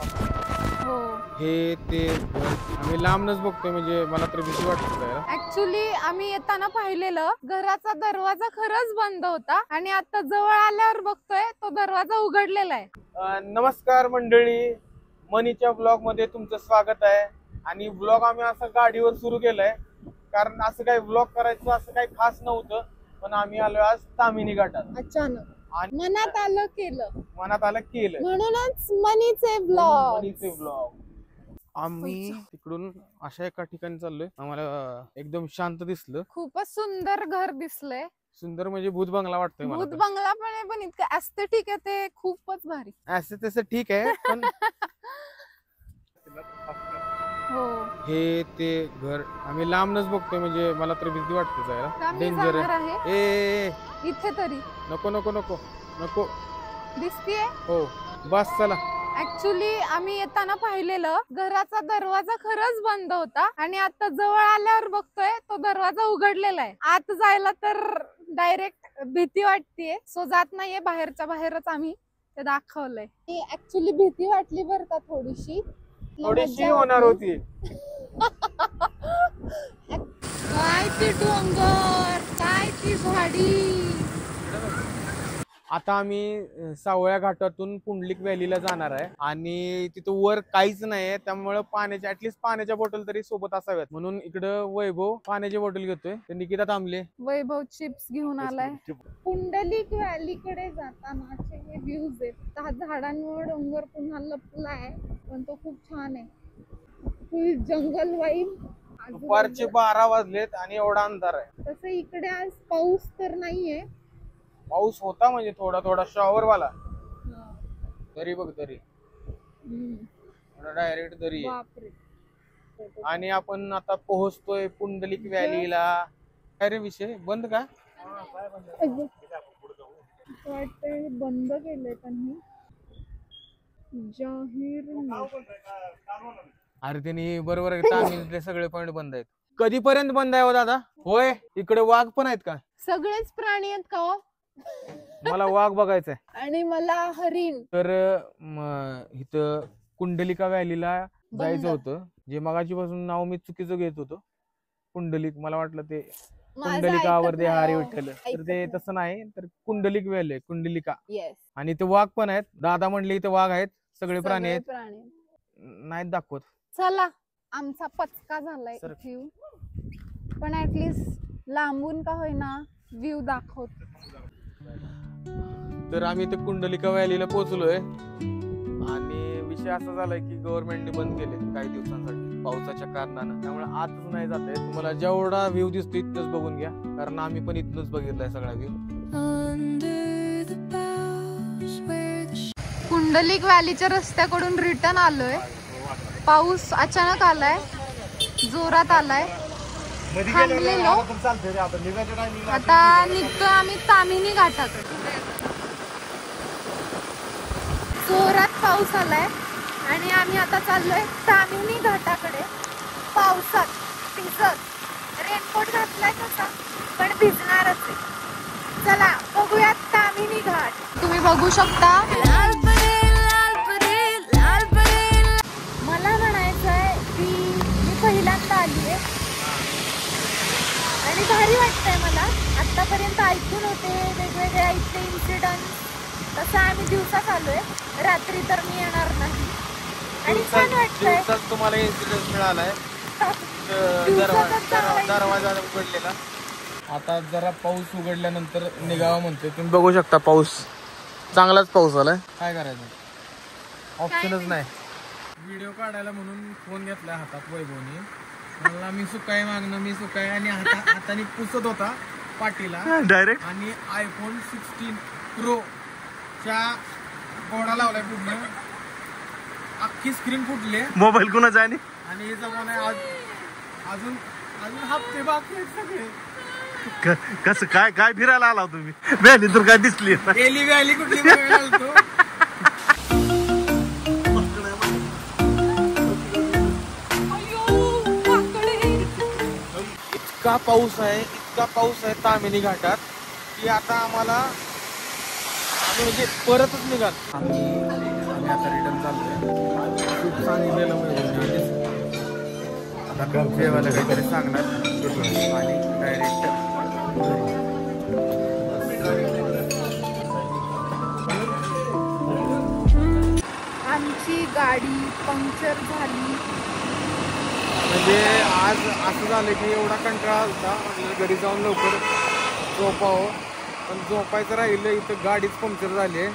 हो हे ते आम्ही लांबनच बघतोय, म्हणजे मला तर भीती वाटत जायला. ऍक्च्युली आम्ही येताना पाहिलेलं घराचा दरवाजा खरंच बंद होता आणि आता जवळ आल्यावर बघतोय तो दरवाजा उघडलेला आहे. नमस्कार मंडळी, मनीच्या ब्लॉग मध्ये तुमचं स्वागत आहे. आणि ब्लॉग आम्ही असं गाडीवर सुरू केलंय, कारण असं काही ब्लॉग करायचं असं काही खास नव्हतं, पण आम्ही आलो आज तामिनी घाटात. अचानक मनात आलं केलं म्हणूनच मनीचे ब्लॉग. आम्ही तिकडून अशा एका ठिकाणी चाललोय. आम्हाला एकदम शांत दिसलं. खूपच सुंदर घर दिसलंय. सुंदर म्हणजे भूत बंगला वाटतोय मला. भूत बंगला पण आहे, पण इतकं ऍस्थेटिक आहे ते खूपच भारी. असं तसं ठीक आहे, पण हो हे ते घर आम्ही लांबनच बघतोय, म्हणजे मला तर भीती वाटते जायला. डेंजर आहे ए इथे तरी नको नको नको नको दिसतीये. हो बस चला. ऍक्च्युली आम्ही येताना पाहिलेलं घराचा दरवाजा खरंच बंद होता आणि आता जवळ आल्यावर बघतोय तो दरवाजा उघडलेला आहे. आत जायला तर डायरेक्ट भीती वाटतेय, सो जात नाहीये. बाहेरच्या बाहेरच आम्ही ते दाखवलंय. ऍक्च्युली भीती वाटली बरं का, थोडीशी होणार होती. काय ती डोंगर, काय ती झाडी. आता आम्ही सावळ्या घाटातून पुंडलिक व्हॅलीला जाणार आहे आणि तिथं वर काहीच नाहीये, त्यामुळे पाण्याच्या ऍटलीस्ट पाण्याच्या बॉटल तरी सोबत असाव्यात, म्हणून इकडं वैभव पाण्याची बॉटल घेतोय. तर निकिता थांबले. वैभव चिप्स घेऊन आलाय. पुंडलिक व्हॅलीकडे जातानाचे हे व्ह्यूज आहेत. त्या झाडांवर डोंगर पुन्हा लपलाय, पण तो खूप छान आहे. फुल जंगल वाईब. दुपारचे 12 वाजलेत आणि एवढा अंधार आहे. तसं इकडे आज पाऊस तर नाहीये. पाऊस होता म्हणजे थोडा थोडा शॉवर वाला, तरी बघ तरी डायरेक्ट तरी. आणि आपण आता पोहोचतोय पुंडलिक व्हॅलीला. काय रे विषय बंद का वाटतंय? बंद केलंय त्यांनी जाहीर. अरे त्यांनी बरोबर तामिळले सगळे पॉइंट बंद आहेत. कधीपर्यंत बंद आहे हो दादा? होय इकडे वाघ पण आहेत का? सगळेच प्राणी आहेत का हो? मला वाघ बघायचंय आणि मला हरिण. तर इथं कुंडलिका व्हॅलीला जायचं होतं, जे मगाची पासून नाव मी चुकीचं घेत होतो. कुंडलिक मला वाटलं ते कुंडलिकावर दे हरी विठ्ठल, तर ते तसं नाही, तर कुंडलिक व्हॅली कुंडलिका. आणि इथे वाघ पण आहेत. दादा म्हणले इथे वाघ आहेत, सगळे प्राणी आहेत. नाहीत दाखवत. चला आमचा पचका झालाय व्ह्यू, पण ऍटलीस्ट लांबून का होईना व्ह्यू दाखवत. तर आम्ही इथे कुंडलिका व्हॅलीला पोहोचलोय आणि विषय असा झालाय की गव्हर्नमेंटने बंद केले काही दिवसांसाठी पावसाच्या कारणानं, त्यामुळे आतच नाही जात आहे. तुम्हाला जेवढा व्ह्यू दिसतो इथनच बघून घ्या, कारण आम्ही पण इथनच बघितलाय सगळा व्ह्यू. कुंडलिक व्हॅलीच्या रस्त्याकडून रिटर्न आलोय. पाऊस अचानक आलाय, जोरात आलाय. थांबलेलो, आता निघतोय आम्ही तामिनी घाटाकडे. जोरात पाऊस आलाय आणि आम्ही आता चाललोय तामिनी घाटाकडे. पावसात भिजत, रेनकोट घातलाय तसा, पण भिजणारच आहे. चला बघूयात तामिनी घाट. तुम्ही बघू शकता. मला म्हणायचंय की मी पहिल्यांदा आलीये आणि भारी वाटतंय मला. आतापर्यंत ऐकून होते वेगवेगळे ऐकते इन्सिडंट, तसं आम्ही दिवसात आलोय, रात्री तर मी येणार नाही. आणि छान वाटतंय. तुम्हाला इन्सिडेंट मिळालाय, दरवाजा उघडलेला. आता जरा पाऊस उघडल्यानंतर निघावा म्हणतोय. तुम्ही बघू शकता पाऊस, चांगलाच पाऊस आलाय. काय करायचं, ऑप्शनच नाही. व्हिडिओ काढायला म्हणून फोन घेतलाय हातात वैभवने. मला मी सुकाय मागणं, मी सुकाय, आणि हाताने पुसत होता पाठीला डायरेक्ट. आणि iPhone 16 Pro च्या गोडा लावलाय पूर्ण, अख्खी स्क्रीन फुटली. मोबाईल कुणाचा आहे आणि हे जमान आहे. अजून हप्ते बाकी आहेत सगळे. कसं काय काय फिरायला आला तुम्ही? व्हॅली तर काय दिसली गेली व्हॅली कुठली आलतो. इतका पाऊस आहे तामिनी घाटात की आता आम्हाला म्हणजे परतच निघाल. आम्ही आता रिटर्न चाललोय. सांगितलेलं आता जेवायला काहीतरी सांगणार आणि डायरेक्ट आमची गाडी पंक्चर झाली. म्हणजे आज असं झालं की एवढा कंटाळा होता म्हटलं घरी जाऊन लवकर झोपावं, पण झोपायचं राहिलं इथं गाडीच पंक्चर झाली आहे.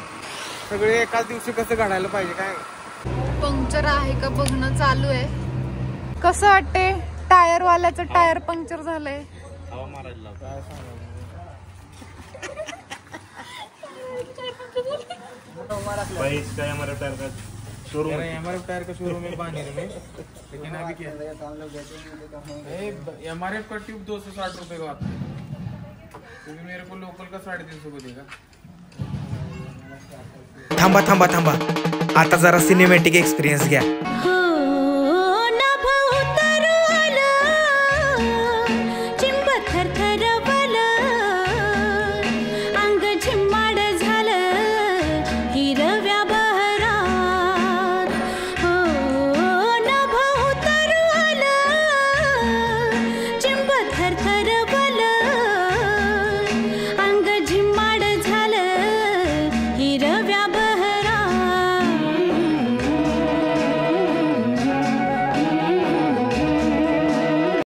सगळे एकाच दिवशी कसं घडायला पाहिजे काय. पंक्चर आहे का बघणं चालू आहे. कसं वाटते टायर वाल्याचं टायर पंक्चर झालंय. MRF टायर का शोरूम में बांधने में, लेकिन अभी क्या MRF का ट्यूब 260 रुपए का आता है. तुम्ही मेरे को लोकल का 350 को देगा. थांबा थांबा थांबा, आता जरा सिनेमॅटिक एक्सपिरियन्स घ्या.